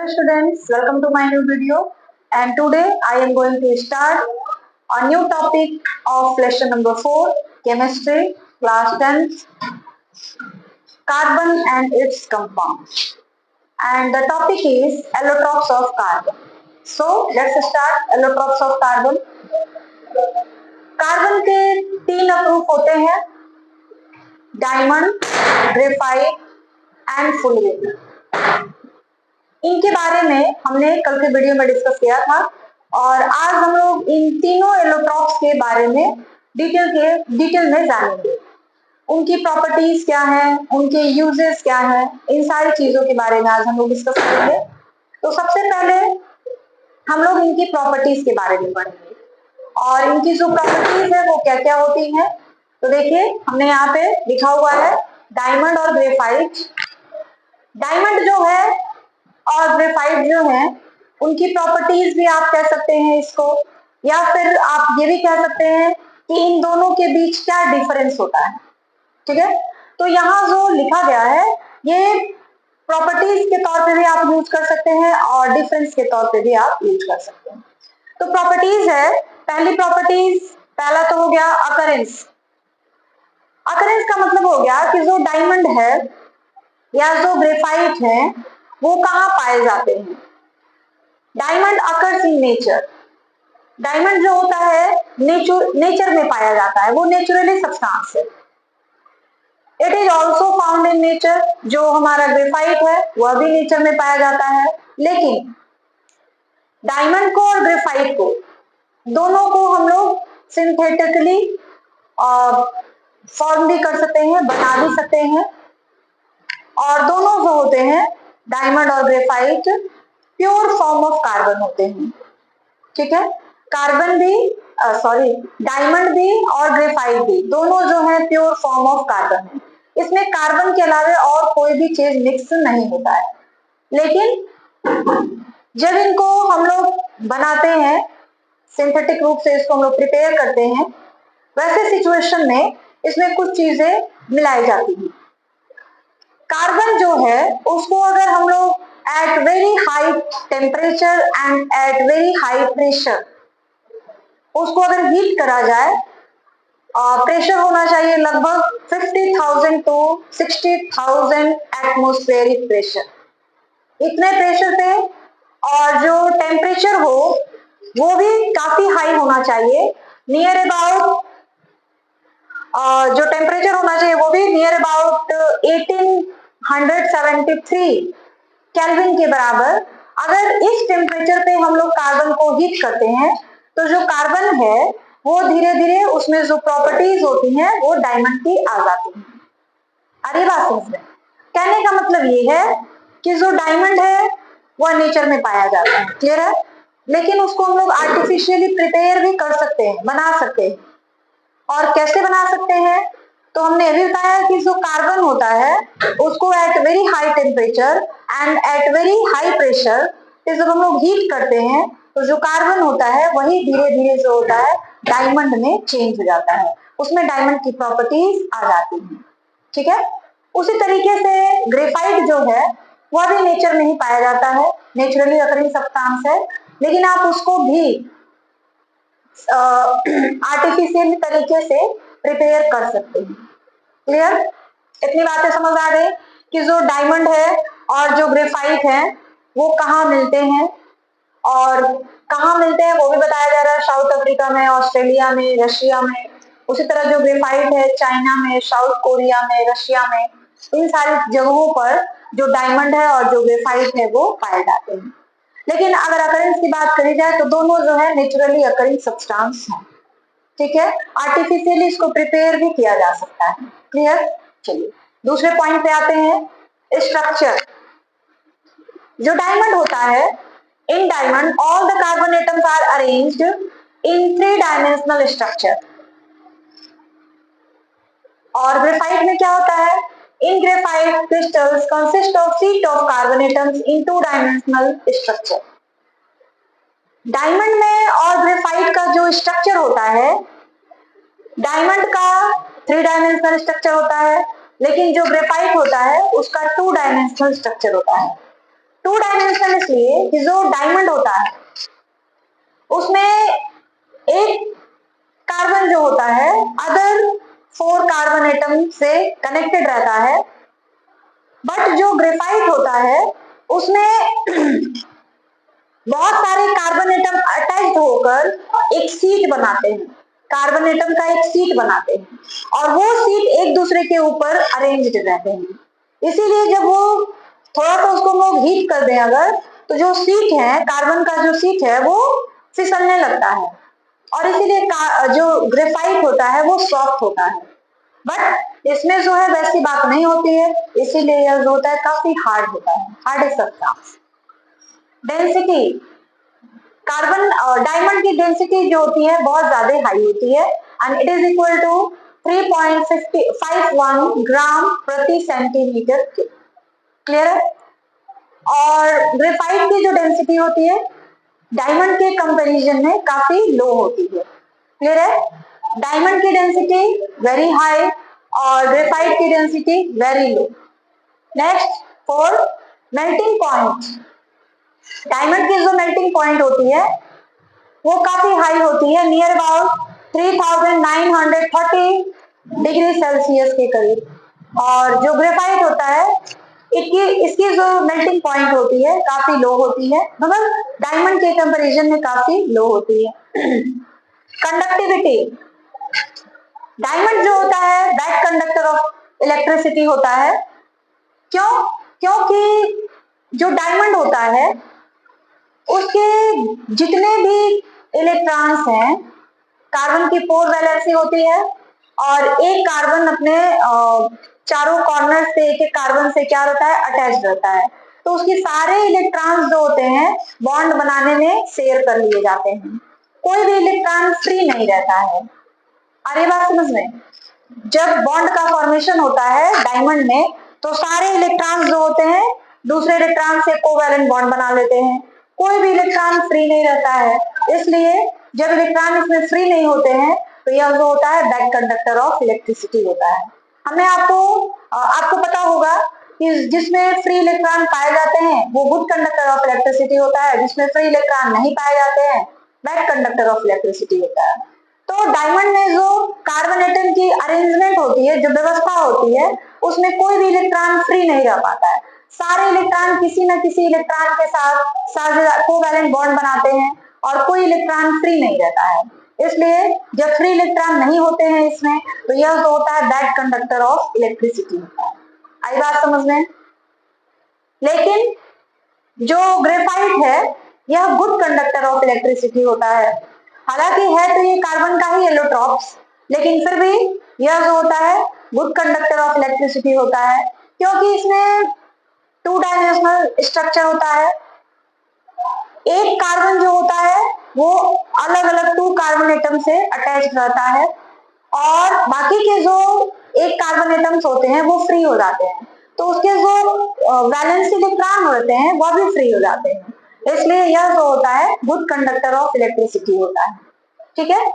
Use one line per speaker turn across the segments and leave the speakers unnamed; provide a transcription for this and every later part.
Hello students, welcome to my new video, and today I am going to start a new topic of lesson number 4, chemistry, class 10, carbon and its compounds. And the topic is allotropes of carbon. So let's start allotropes of carbon. Carbon के 3 अप्रूप होते हैं, diamond, graphite and फुलविन। इनके बारे में हमने कल के वीडियो में डिस्कस किया था और आज हम लोग इन तीनों एलोट्रॉप्स के बारे में डिटेल में जानेंगे। उनकी प्रॉपर्टीज क्या है, उनके यूजेस क्या है, इन सारी चीजों के बारे में आज हम लोग डिस्कस करेंगे। तो सबसे पहले हम लोग इनकी प्रॉपर्टीज के बारे में पढ़ेंगे और इनकी जो प्रॉपर्टीज है वो क्या क्या होती हैं। तो देखिए हमने यहाँ पे लिखा हुआ है डायमंड और ग्रेफाइट। डायमंड जो है और ग्रेफाइट जो है उनकी प्रॉपर्टीज भी आप कह सकते हैं इसको, या फिर आप ये भी कह सकते हैं कि इन दोनों के बीच क्या डिफरेंस होता है। ठीक है, तो यहाँ जो लिखा गया है ये प्रॉपर्टीज के तौर पे भी आप यूज कर सकते हैं और डिफरेंस के तौर पे भी आप यूज कर सकते हैं। तो प्रॉपर्टीज है, पहली प्रॉपर्टीज, पहला तो हो गया अकरेंस। अकरेंस का मतलब हो गया कि जो डायमंड है या जो ग्रेफाइट है वो कहाँ पाए जाते हैं। Diamond occurs in nature. Diamond जो होता है नेचर में पाया जाता है, वो नेचुरली सब्सटेंस है। It is also found in nature. जो हमारा ग्रेफाइट है वह भी नेचर में पाया जाता है, लेकिन डायमंड को और ग्रेफाइट को दोनों को हम लोग सिंथेटिकली फॉर्म भी कर सकते हैं, बना भी सकते हैं। और दोनों जो होते हैं डायमंड और graphite pure form of carbon होते हैं। ठीक है, कार्बन भी डायमंड भी और ग्रेफाइट भी दोनों जो है प्योर फॉर्म ऑफ कार्बन है। इसमें कार्बन के अलावा और कोई भी चीज मिक्स नहीं होता है। लेकिन जब इनको हम लोग बनाते हैं, सिंथेटिक रूप से इसको हम लोग प्रिपेयर करते हैं, वैसे सिचुएशन में इसमें कुछ चीजें मिलाई जाती हैं। कार्बन जो है उसको अगर हम लोग at very high temperature and at very high pressure उसको अगर हीट करा जाए, प्रेशर होना चाहिए लगभग 50,000 टू 60,000 एटमॉस्फेरिक प्रेशर। इतने प्रेशर पे और जो टेम्परेचर हो वो भी काफी हाई होना चाहिए, नियर अबाउट जो टेम्परेचर होना चाहिए वो भी नियर अबाउट 1873 केल्विन के बराबर। अगर इस टेम्परेचर पे हम लोग कार्बन को हीट करते हैं तो जो कार्बन है वो धीरे धीरे उसमें जो प्रॉपर्टीज होती हैं वो डायमंड की आ जाती हैं। अरे बात समझ में, कहने का मतलब ये है कि जो डायमंड है वह नेचर में पाया जाता है, क्लियर है, लेकिन उसको हम लोग आर्टिफिशियली प्रिपेयर भी कर सकते हैं, बना सकते हैं। और कैसे बना सकते हैं, तो हमने ये भी बताया कि जो कार्बन होता है उसको at very high temperature and at very high pressure जब हम लोग हीट करते हैं तो जो कार्बन होता है वही धीरे धीरे जो होता है डायमंड में चेंज हो जाता है, उसमें डायमंड की प्रॉपर्टीज आ जाती हैं। ठीक है, उसी तरीके से ग्रेफाइट जो है वह भी नेचर में ही पाया जाता है, नेचुरली अकरिंग सब्सटेंस है, लेकिन आप उसको भी आर्टिफिशियल तरीके से प्रिपेयर कर सकते हैं। क्लियर, इतनी बातें समझ आ गई कि जो डायमंड है और जो ग्रेफाइट है वो कहाँ मिलते हैं और कहाँ मिलते हैं वो भी बताया जा रहा है, साउथ अफ्रीका में, ऑस्ट्रेलिया में, रशिया में। उसी तरह जो ग्रेफाइट है चाइना में, साउथ कोरिया में, रशिया में, इन सारी जगहों पर जो डायमंड है और जो ग्रेफाइट है वो पाए जाते हैं। लेकिन अगर अकरेंस की बात करी जाए तो दोनों जो है नेचुरली अकरिंग सब्सटेंस है। ठीक है, आर्टिफिशियली इसको प्रिपेयर भी किया जा सकता है। क्लियर, चलिए दूसरे पॉइंट पे आते हैं, स्ट्रक्चर। जो डायमंड होता है, in diamond all the carbon atoms are arranged in 3 dimensional structure. और ग्रेफाइट में क्या होता है, in graphite crystals consist of sheet of carbon atoms in 2 dimensional structure. Diamond में और ग्रेफाइट का जो स्ट्रक्चर होता है, डायमंड का 3 डायमेंशनल स्ट्रक्चर होता है, लेकिन जो ग्रेफाइट होता है उसका 2 डायमेंशनल स्ट्रक्चर होता है। टू डायमेंशनल इसलिए कि जो डायमंड होता है उसमें एक कार्बन जो होता है अदर 4 कार्बन एटम से कनेक्टेड रहता है, बट जो ग्रेफाइट होता है उसमें बहुत सारे कार्बन एटम अटैच्ड होकर एक सीट बनाते हैं, कार्बन एटम का एक सीट बनाते हैं और वो सीट एक दूसरे के ऊपर अरेंज्ड रहते हैं। इसीलिए जब वो थोड़ा सा उसको लोग हीट कर दें अगर, तो जो सीट है कार्बन का जो सीट है वो फिसलने लगता है और इसीलिए जो ग्रेफाइट होता है वो सॉफ्ट होता है। बट इसमें जो है वैसी बात नहीं होती है, इसीलिए यह जो होता है काफी हार्ड होता है, hard substance. Density, carbon diamond की डेंसिटी जो होती है बहुत ज्यादा हाई होती है and it is equal to 3.51 gram प्रति सेंटीमीटर क्यूब। क्लियर है? और ग्रेफाइट की जो डेंसिटी होती है डायमंड के कंपैरिजन में काफी लो होती है। क्लियर है? डायमंड की डेंसिटी वेरी हाई और ग्रेफाइट की density very low. Next for melting point, diamond की जो मेल्टिंग पॉइंट होती है वो काफी हाई होती है, नियर अबाउट 3930 डिग्री सेल्सियस के करीब। और जो ग्रेफाइट होता है इसकी जो मेल्टिंग पॉइंट होती है काफी लो होती है, मगर डायमंड के कंपैरिजन में काफी लो होती है। कंडक्टिविटी, डायमंड जो होता है बैड कंडक्टर ऑफ इलेक्ट्रिसिटी होता है। क्यों? क्योंकि जो डायमंड होता है उसके जितने भी इलेक्ट्रॉन्स हैं, कार्बन की 4 वैलेंसी होती है और एक कार्बन अपने चारों कॉर्नर से एक एक कार्बन से क्या रहता है अटैच रहता है, तो उसके सारे इलेक्ट्रॉन्स जो होते हैं बॉन्ड बनाने में शेयर कर लिए जाते हैं, कोई भी इलेक्ट्रॉन फ्री नहीं रहता है। अरे बात समझ में? जब बॉन्ड का फॉर्मेशन होता है डायमंड में तो सारे इलेक्ट्रॉन्स जो होते हैं दूसरे इलेक्ट्रॉन से कोवैलेंट बॉन्ड बना लेते हैं, कोई भी इलेक्ट्रॉन फ्री नहीं रहता है। इसलिए जब इलेक्ट्रॉन इसमें फ्री नहीं होते हैं तो यह जो होता है बैड कंडक्टर ऑफ इलेक्ट्रिसिटी होता है। हमें आपको पता होगा कि जिसमें फ्री इलेक्ट्रॉन पाए जाते हैं वो गुड कंडक्टर ऑफ इलेक्ट्रिसिटी होता है, जिसमें फ्री इलेक्ट्रॉन नहीं पाए जाते हैं बैड कंडक्टर ऑफ इलेक्ट्रिसिटी होता है। तो डायमंड में जो कार्बन एटम की अरेंजमेंट होती है, जो व्यवस्था होती है, उसमें कोई भी इलेक्ट्रॉन फ्री नहीं रह पाता है, सारे इलेक्ट्रॉन किसी न किसी इलेक्ट्रॉन के साथ कोवैलेंट बॉन्ड बनाते हैं और कोई इलेक्ट्रॉन फ्री नहीं रहता है। इसलिए जब फ्री इलेक्ट्रॉन नहीं होते हैं इसमें तो यह जो होता है बैड कंडक्टर ऑफ इलेक्ट्रिसिटी होता है। आई बात समझ में? लेकिन जो ग्रेफाइट है यह गुड कंडक्टर ऑफ इलेक्ट्रिसिटी होता है। हालांकि है तो ये कार्बन का ही एलोट्रॉप्स, लेकिन फिर भी यह जो होता है गुड कंडक्टर ऑफ इलेक्ट्रिसिटी होता है, क्योंकि इसमें 2 डायमेंशनल स्ट्रक्चर होता है। एक कार्बन जो होता है वो अलग अलग 2 कार्बन एटम से अटैच रहता है और बाकी के जो एक कार्बन एटम्स होते हैं वो फ्री हो जाते हैं, तो उसके जो वैलेंसी इलेक्ट्रॉन होते हैं वो भी फ्री हो जाते हैं। इसलिए यह जो होता है गुड कंडक्टर ऑफ इलेक्ट्रिसिटी होता है। ठीक है?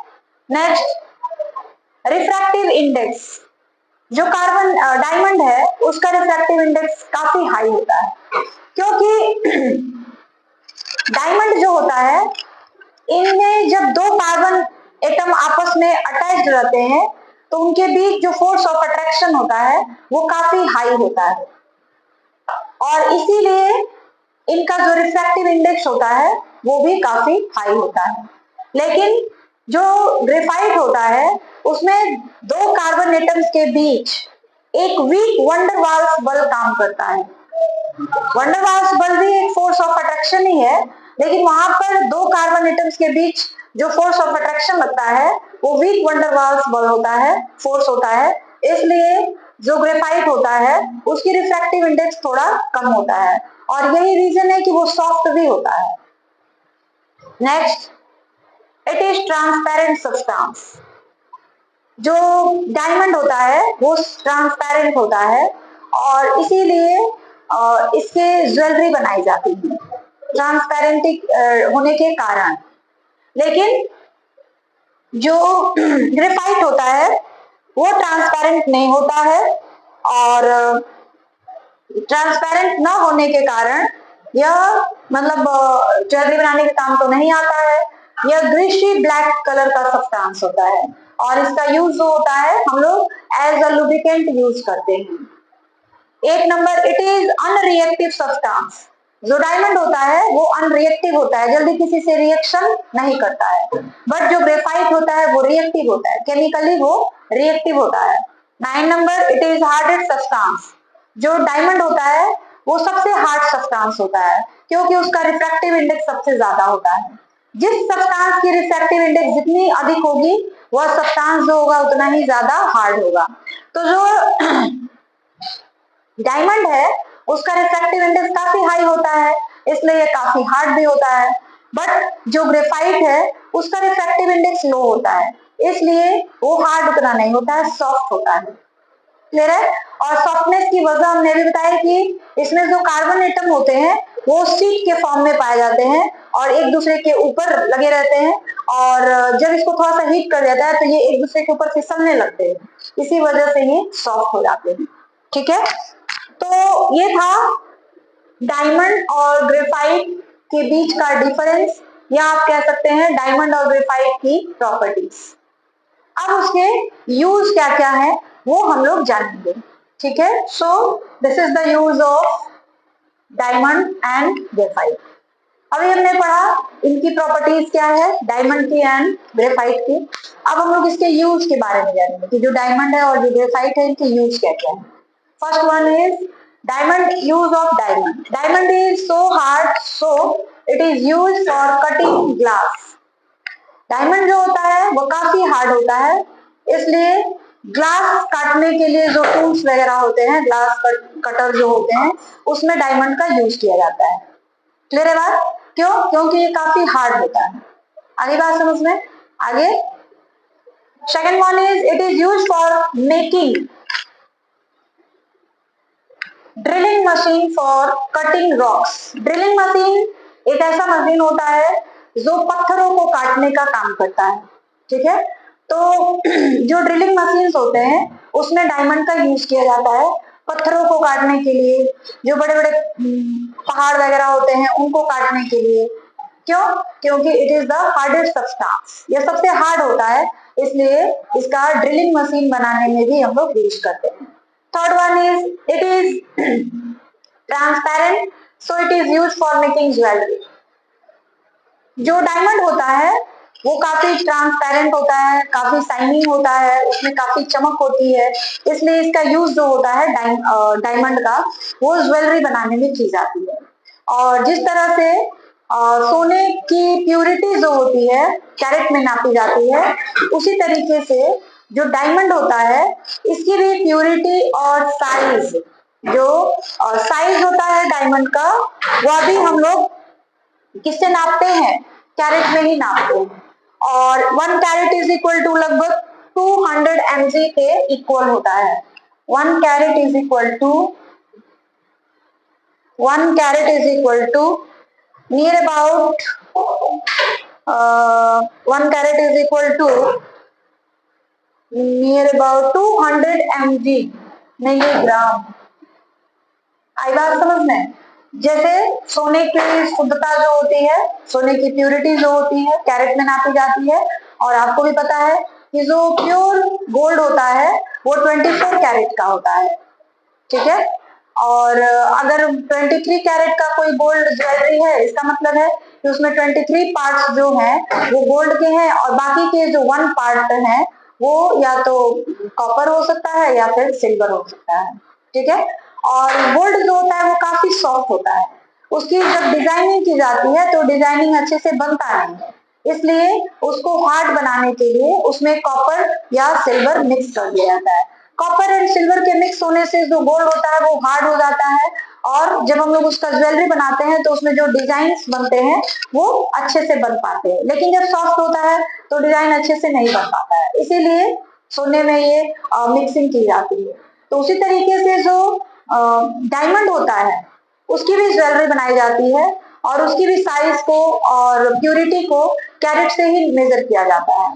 नेक्स्ट रिफ्रैक्टिव इंडेक्स, जो कार्बन डायमंड है उसका रिफ्रैक्टिव इंडेक्स काफी हाई होता है, क्योंकि डायमंड जो होता है इनमें जब 2 कार्बन एटम आपस में अटैच्ड रहते हैं तो उनके बीच जो फोर्स ऑफ अट्रैक्शन होता है वो काफी हाई होता है और इसीलिए इनका जो रिफ्रैक्टिव इंडेक्स होता है वो भी काफी हाई होता है। लेकिन जो ग्रेफाइट होता है उसमें 2 कार्बन एटम्स के बीच एक वीक वंडर वाल्स बल काम करता है। वंडर वाल्स बल भी एक फोर्स ऑफ अट्रैक्शन ही है, लेकिन वहां पर 2 कार्बन एटम्स के बीच जो फोर्स ऑफ अट्रैक्शन लगता है वो वीक वंडर वाल्स बल होता है, फोर्स होता है। इसलिए जो ग्रेफाइट होता है उसकी रिफ्रैक्टिव इंडेक्स थोड़ा कम होता है और यही रीजन है कि वो सॉफ्ट भी होता है। Next, it is transparent substance. जो डायमंड होता है वो ट्रांसपेरेंट होता है और इसीलिए इसके ज्वेलरी बनाई जाती है ट्रांसपेरेंट होने के कारण। लेकिन जो ग्रेफाइट होता है वो ट्रांसपेरेंट नहीं होता है और ट्रांसपेरेंट ना होने के कारण यह मतलब ज्वेलरी बनाने के काम तो नहीं आता है। यह ग्रीशी ब्लैक कलर का सब्सटेंस होता है और इसका यूज जो होता है हम लोग एज अ लुब्रिकेंट यूज करते हैं। 8 number, it is unreactive substance. जो डायमंड होता है वो अनरिएक्टिव होता है, जल्दी किसी से रिएक्शन नहीं करता है। बट जो ग्रेफाइट होता है वो रिएक्टिव होता है, केमिकली वो रिएक्टिव होता है। 9 नंबर, इट इज हार्डेड सब्सटेंस। जो डायमंड होता है वो सबसे हार्ड सब्सटेंस होता है क्योंकि उसका रिफ्रैक्टिव इंडेक्स सबसे ज्यादा होता है। जिस सब्सटेंस की रिफ्रैक्टिव इंडेक्स जितनी अधिक होगी वह सब्सटेंस जो होगा उतना ही ज्यादा हार्ड होगा। तो जो डायमंड है उसका रिफ्रैक्टिव इंडेक्स काफी हाई होता है, इसलिए ये काफी हार्ड भी होता है। बट जो ग्रेफाइट है उसका रिफ्रैक्टिव इंडेक्स लो होता है, इसलिए वो हार्ड उतना नहीं होता है, सॉफ्ट होता है। क्लियर है? और सॉफ्टनेस की वजह हमने भी बताया कि इसमें जो कार्बन एटम होते हैं वो शीट के फॉर्म में पाए जाते हैं और एक दूसरे के ऊपर लगे रहते हैं और जब इसको थोड़ा सा हीट कर जाता है तो ये एक दूसरे के ऊपर फिसलने लगते हैं, इसी वजह से ये सॉफ्ट हो जाते हैं। ठीक है, तो ये था डायमंड और ग्रेफाइट के बीच का डिफरेंस, या आप कह सकते हैं डायमंड और ग्रेफाइट की प्रॉपर्टीज। अब उसके यूज क्या क्या है वो हम लोग जानेंगे। ठीक है, so this is the use of diamond and graphite. अभी हमने पढ़ा इनकी प्रॉपर्टीज क्या है, डायमंड की एंड ग्रेफाइट की। अब हम लोग इसके यूज के बारे में जानेंगे कि जो डायमंड है और जो ग्रेफाइट है इनके यूज क्या क्या है। First one is diamond, use of diamond. Diamond is so hard so it is use for cutting glass. Diamond जो होता है वो काफी हार्ड होता है, इसलिए ग्लास काटने के लिए जो टूल्स वगैरह होते हैं, ग्लास कटर जो होते हैं, उसमें डायमंड का यूज किया जाता है। क्लियर है बात? क्यों? क्योंकि ये काफी हार्ड होता है। आगे बात समझ में? आगे second one is it is use for making drilling machine for cutting rocks. Drilling machine एक ऐसा मशीन होता है जो पत्थरों को काटने का काम करता है। ठीक है, तो जो ड्रिलिंग मशीन होते हैं उसमें डायमंड का यूज किया जाता है पत्थरों को काटने के लिए, जो बड़े बड़े पहाड़ वगैरह होते हैं उनको काटने के लिए। क्यों? क्योंकि it is the hardest substance, ये सबसे हार्ड होता है, इसलिए इसका ड्रिलिंग मशीन बनाने में भी हम लोग यूज करते हैं। Third one is it is transparent, so it is used for making jewelry. जो डायमंड होता है वो काफी ट्रांसपेरेंट होता है, काफी शाइनिंग होता है, उसमें काफी चमक होती है, इसलिए इसका यूज जो होता है डायमंड का वो ज्वेलरी बनाने में की जाती है। और जिस तरह से सोने की प्यूरिटी जो होती है कैरेट में नापी जाती है, उसी तरीके से जो डायमंड होता है इसकी भी प्यूरिटी और साइज, जो साइज होता है डायमंड का वह भी हम लोग किससे नापते हैं? कैरेट में ही नापते हैं। और 1 कैरेट इज इक्वल टू लगभग 200 mg के इक्वल होता है। 1 carat is equal to 1 carat is equal to near about 1 carat is equal to near about 200 mg milligram. आई बात समझ में? जैसे सोने की शुद्धता जो होती है, सोने की प्यूरिटी जो होती है कैरेट में नापी जाती है, और आपको भी पता है कि जो प्योर गोल्ड होता है वो 24 कैरेट का होता है। ठीक है, और अगर 23 कैरेट का कोई गोल्ड ज्वेलरी है इसका मतलब है कि उसमें 23 पार्ट्स जो हैं वो गोल्ड के हैं और बाकी के जो 1 पार्ट है वो या तो कॉपर हो सकता है या फिर सिल्वर हो सकता है। ठीक है, और गोल्ड जो होता है वो काफी सॉफ्ट होता है, उसकी जब डिजाइनिंग की जाती है तो डिजाइनिंग अच्छे से बनता नहीं है, इसलिए उसको हार्ड बनाने के लिए उसमें कॉपर या सिल्वर मिक्स कर दिया जाता है। कॉपर एंड सिल्वर के मिक्स होने से जो गोल्ड होता है वो हार्ड हो जाता है, और जब हम लोग उसका ज्वेलरी बनाते हैं तो उसमें जो डिजाइन बनते हैं वो अच्छे से बन पाते हैं, लेकिन जब सॉफ्ट होता है तो डिजाइन अच्छे से नहीं बन पाता है, इसीलिए सोने में ये मिक्सिंग की जाती है। तो उसी तरीके से जो डायमंड होता है उसकी भी ज्वेलरी बनाई जाती है और उसकी भी साइज को और प्यूरिटी को कैरेट से ही मेजर किया जाता है।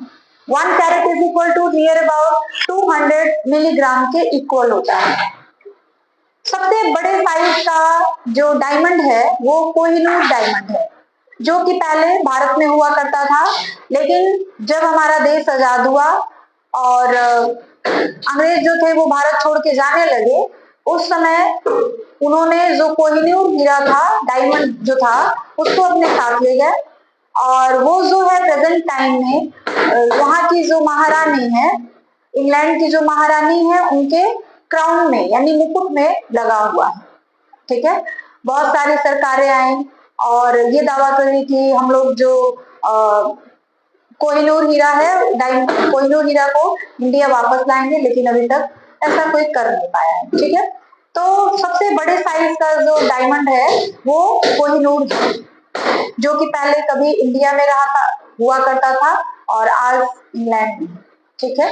1 carat is equal to near about 200 milligram के इक्वल होता है। सबसे बड़े साइज का जो डायमंड है वो कोहिनूर डायमंड है, जो कि पहले भारत में हुआ करता था, लेकिन जब हमारा देश आजाद हुआ और अंग्रेज जो थे वो भारत छोड़ के जाने लगे, उस समय उन्होंने जो कोहिनूर हीरा था, डायमंड जो था, उसको अपने साथ ले गए और वो जो है प्रेजेंट टाइम में वहां की जो महारानी है, इंग्लैंड की जो महारानी है, उनके क्राउन में यानी मुकुट में लगा हुआ है। ठीक है, बहुत सारी सरकारें आई और ये दावा करी कि हम लोग जो कोहिनूर हीरा है, कोहिनूर हीरा को इंडिया वापस लाएंगे, लेकिन अभी तक ऐसा कोई कर नहीं पाया है। ठीक है, तो सबसे बड़े साइज का जो डायमंड है वो कोहिनूर है, जो कि पहले कभी इंडिया में रहा था, हुआ करता था और आज इंग्लैंड में। ठीक है,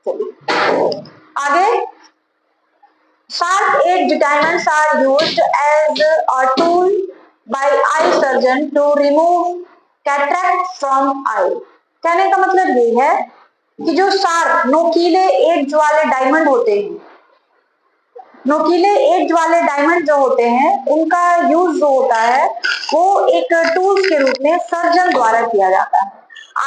चलिए आगे। Sharp-edged diamonds are used as a tool by eye surgeon to remove cataract from eye. कहने का मतलब ये है कि जो शार्प नोकीले एज वाले डायमंड होते हैं, नोकीले एज वाले डायमंड जो होते हैं, उनका यूज जो होता है वो एक टूल्स के रूप में सर्जन द्वारा किया जाता है।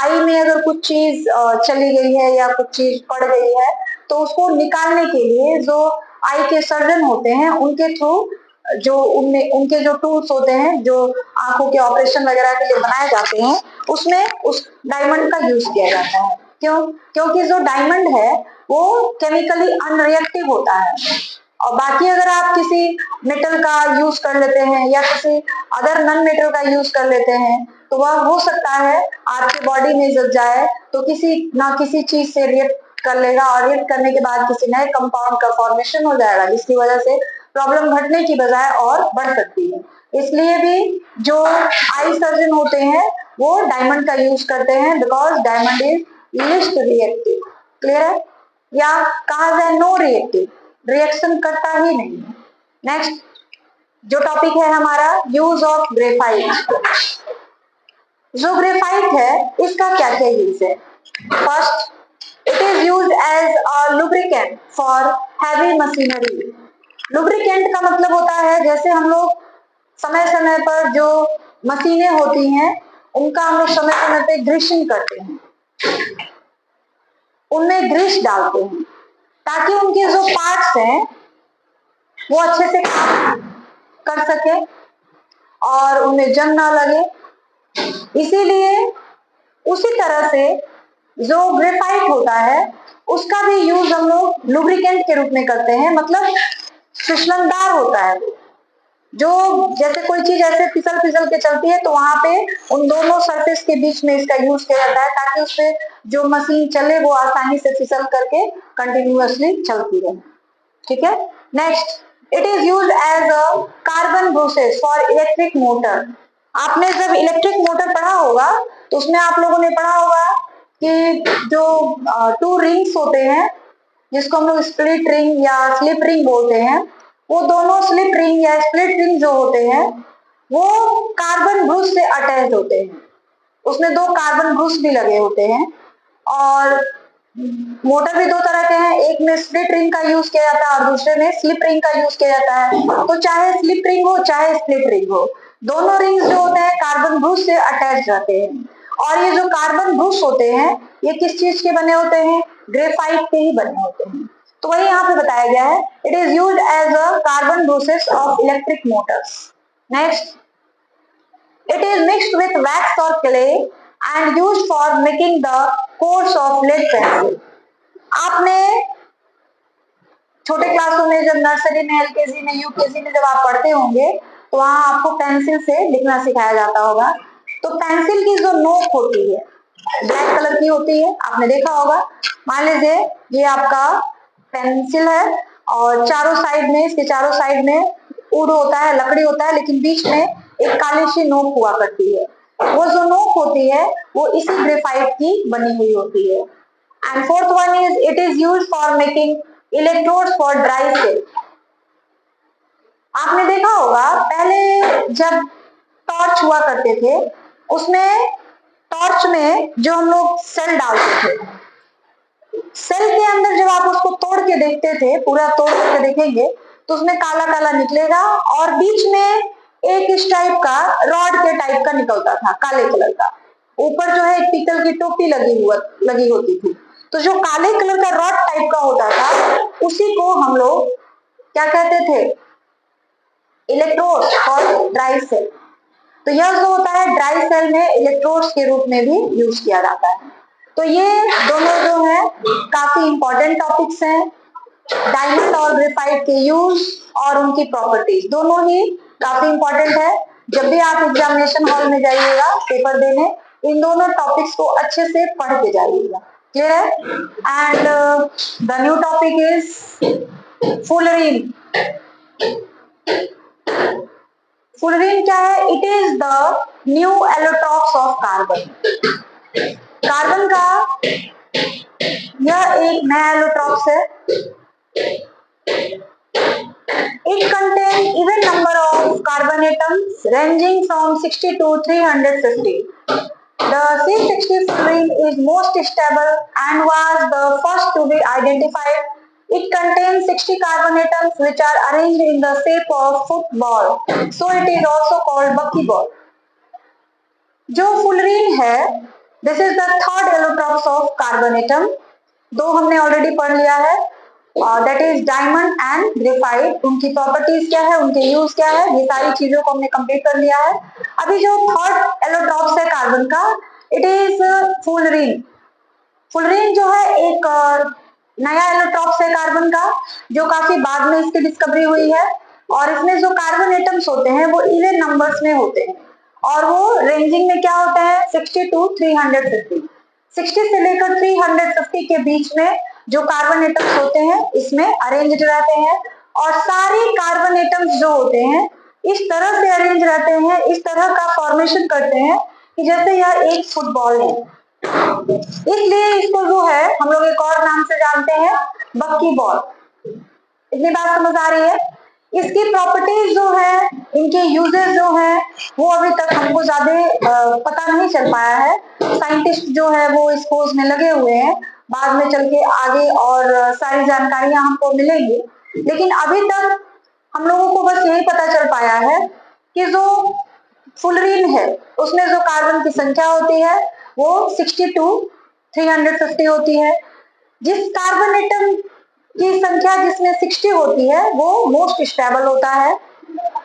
आई में अगर कुछ चीज चली गई है या कुछ चीज पड़ गई है तो उसको निकालने के लिए जो आई के सर्जन होते हैं उनके थ्रू जो उनमें उनके जो टूल्स होते हैं जो आंखों के ऑपरेशन वगैरह के लिए बनाए जाते हैं, उसमें उस डायमंड का यूज किया जाता है। क्यों? क्योंकि जो डायमंड है वो केमिकली अनरिएक्टिव होता है और बाकी अगर आप किसी मेटल का यूज कर लेते हैं या किसी अदर नॉन मेटल का यूज कर लेते हैं तो वह हो सकता है आपके बॉडी में जब जाए तो किसी चीज से रिएक्ट कर लेगा और रिएक्ट करने के बाद किसी नए कंपाउंड का फॉर्मेशन हो जाएगा, जिसकी वजह से प्रॉब्लम घटने की बजाय और बढ़ सकती है। इसलिए भी जो आई सर्जन होते हैं वो डायमंड का यूज करते हैं, because diamond is least reactive. Clear है? या कहा जाए नो रिएक्टिव, रिएक्शन करता ही नहीं है। नेक्स्ट जो टॉपिक है हमारा, यूज ऑफ ग्रेफाइट। जो ग्रेफाइट है इसका क्या क्या यूज है? First, it is used as a lubricant for heavy machinery. Lubricant का मतलब होता है जैसे हम लोग समय समय पर जो मशीनें होती हैं उनका हम लोग समय समय पे ग्रीसिंग करते हैं, उनमें ग्रीस डालते हैं ताकि उनके जो पार्ट्स हैं वो अच्छे से काम कर सके और उनमें जंग ना लगे। इसीलिए उसी तरह से जो ग्रेफाइट होता है उसका भी यूज हम लोग लुब्रिकेंट के रूप में करते हैं, मतलब फिसलनदार होता है वो। जो जैसे कोई चीज ऐसे फिसल फिसल के चलती है तो वहां पे उन दोनों सरफेस के बीच में इसका यूज किया जाता है ताकि उसपे जो मशीन चले वो आसानी से फिसल करके कंटिन्यूअसली चलती रहे। ठीक है, next, it is used as a carbon brushes for electric motor. आपने जब इलेक्ट्रिक मोटर पढ़ा होगा तो उसमें आप लोगों ने पढ़ा होगा कि जो टू रिंग्स होते हैं जिसको हम लोग स्प्लिट रिंग या स्लिप रिंग बोलते हैं, वो दोनों स्लिप रिंग या स्प्लिट रिंग जो होते हैं वो कार्बन ब्रूस से अटैच होते हैं, उसमें दो कार्बन ब्रूस भी लगे होते हैं। और मोटर भी दो तरह के हैं, एक में स्प्लिट रिंग का यूज किया जाता है और दूसरे में स्लिप रिंग का यूज किया जाता है। तो चाहे स्लिप रिंग हो चाहे स्प्लिट रिंग हो, दोनों रिंग्स जो होते हैं कार्बन ब्रूस से अटैच रहते हैं। और ये जो कार्बन ब्रूस होते हैं ये किस चीज के बने होते हैं? ग्रेफाइट के ही बने होते हैं। तो वही यहाँ पे बताया गया है, it is used as a carbon brushes of electric motors. Next, it is mixed with wax or clay and used for making the cores of lead pencil. आपने छोटे क्लासों में जब नर्सरी में, एलकेजी में, यूकेजी में जब आप पढ़ते होंगे तो वहां आपको पेंसिल से लिखना सिखाया जाता होगा। तो पेंसिल की जो नोक होती है ब्लैक कलर की होती है, आपने देखा होगा। मान लीजिए ये आपका पेंसिल है और चारों साइड में, इसके चारों साइड में वुड होता है, लकड़ी होता है, लेकिन बीच में एक काली सी नोक हुआ करती है। वो जो नोक होती है वो इसी ग्रेफाइट की बनी हुई होती है। And fourth one is it is used for making electrodes for dry cell. आपने देखा होगा पहले जब टॉर्च हुआ करते थे उसमें टॉर्च में जो हम लोग सेल डालते थे, सेल के अंदर जब आप उसको तोड़ के देखते थे, पूरा तोड़ के देखेंगे तो उसमें काला काला निकलेगा और बीच में एक इस टाइप का रॉड के टाइप का निकलता था काले कलर का। ऊपर जो है एक पीतल की टोपी लगी होती थी। तो जो काले कलर का रॉड टाइप का होता था उसी को हम लोग क्या कहते थे, इलेक्ट्रोड्स और ड्राई सेल। तो यह जो होता है ड्राई सेल में इलेक्ट्रोड्स के रूप में भी यूज किया जाता है। तो ये दोनों जो है काफी इंपॉर्टेंट टॉपिक्स हैं। डायमंड और ग्रेफाइट के यूज और उनकी प्रॉपर्टीज दोनों ही काफी इंपॉर्टेंट है। जब भी आप एग्जामिनेशन हॉल में जाइएगा पेपर देने, इन दोनों टॉपिक्स को अच्छे से पढ़ के जाइएगा। क्लियर है? And the new topic is fullerene. Fullerene क्या है? It is the new allotropes of carbon. Carbon का यह एक नया एलोट्रॉप्स है। It contains even number of carbon atoms ranging from 60 to 350. The C60 fullerene is most stable and was the first to be identified. It contains 60 carbon atoms which are arranged in the shape of football, so it is also called buckyball. जो fullerene है, this is the third allotropes of carbon atom. दो हमने already पढ़ लिया है, that is diamond and graphite. उनकी properties क्या है, उनके यूज क्या है, ये सारी चीजों को हमने कंप्लीट कर लिया है। अभी जो थर्ड एलोट्रॉप्स है कार्बन का, इट इज फुलरीन। फुलरीन जो है एक नया एलोट्रॉप्स है कार्बन का, जो काफी बाद में इसकी डिस्कवरी हुई है। और इसमें जो कार्बन एटम्स होते हैं वो इवन नंबर्स में होते हैं और वो रेंजिंग में क्या होते हैं, 60 टू 350। 60 से लेकर 350 के बीच में जो कार्बन एटम्स होते हैं इसमें अरेंज्ड रहते हैं। और सारे कार्बन एटम्स जो होते हैं इस तरह से अरेंज रहते हैं, इस तरह का फॉर्मेशन करते हैं कि जैसे यह एक फुटबॉल है। इसलिए इसको जो है हम लोग एक और नाम से जानते हैं, बक्की बॉल। इतनी बात समझ आ रही है? इसकी प्रॉपर्टीज जो है, इनके यूजेस जो है वो अभी तक हमको ज्यादा पता नहीं चल पाया है। साइंटिस्ट जो है वो इस खोज में लगे हुए हैं, बाद में चल के आगे और सारी जानकारियां हमको मिलेंगी। लेकिन अभी तक हम लोगों को बस यही पता चल पाया है कि जो फुलरीन है उसमें जो कार्बन की संख्या होती है वो 60 टू 350 होती है। जिस कार्बन एटम की संख्या जिसमें 60 होती है वो मोस्ट स्टेबल होता है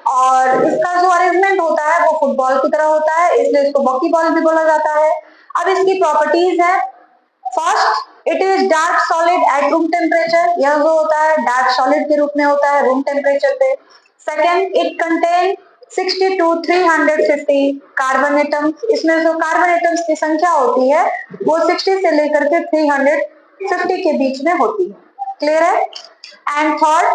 और इसका जो अरेंजमेंट होता है वो फुटबॉल की तरह होता है, इसलिए इसको बॉकी बॉल भी बोला जाता है। अब इसकी प्रॉपर्टीज है, first it is dark solid at room temperature. यह जो होता है डार्क सॉलिड के रूप में होता है रूम टेम्परेचर पे। Second, it contain 60 to 350 carbon atoms. इसमें जो कार्बन एटम्स की संख्या होती है वो 60 से लेकर के 350 के बीच में होती है। क्लियर है? And third,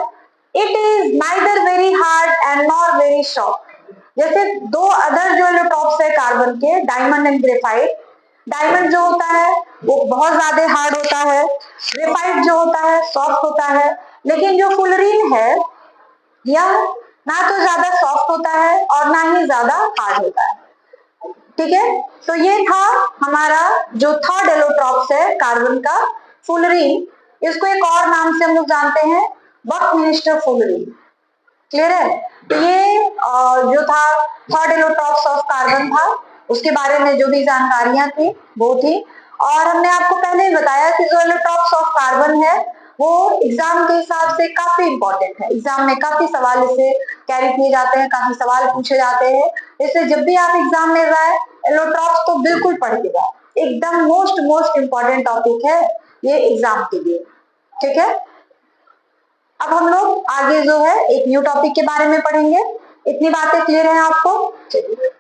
it is neither very hard and nor very soft. जैसे दो अदर जो एलोट्रॉप्स है कार्बन के, डायमंड एंड ग्रेफाइट। डायमंड जो होता है वो बहुत ज्यादा हार्ड होता है, ग्रेफाइट जो होता है सॉफ्ट होता है। लेकिन जो फुलरीन है यह ना तो ज्यादा सॉफ्ट होता है और ना ही ज्यादा हार्ड होता है। ठीक है, तो ये था हमारा जो थर्ड एलोट्रॉप्स है कार्बन का, फुलरीन। इसको एक और नाम से हम लोग जानते हैं, बकमिंस्टर फुलरीन। क्लियर है? तो ये जो था थर्ड एलोट्रॉप्स ऑफ कार्बन था, उसके बारे में जो भी जानकारियां थी वो थी। और हमने आपको पहले ही बताया कि जो एलोट्रॉप्स ऑफ कार्बन है वो एग्जाम के हिसाब से काफी इंपॉर्टेंट है। एग्जाम में काफी सवाल इसे कैरी किए जाते हैं, काफी सवाल पूछे जाते हैं। इसलिए जब भी आप एग्जाम में जाए एलोट्रॉप्स तो बिल्कुल पढ़ के जाए, एकदम मोस्ट इंपॉर्टेंट टॉपिक है ये एग्जाम के लिए। ठीक है, अब हम लोग आगे जो है एक न्यू टॉपिक के बारे में पढ़ेंगे। इतनी बातें क्लियर है आपको? चलिए।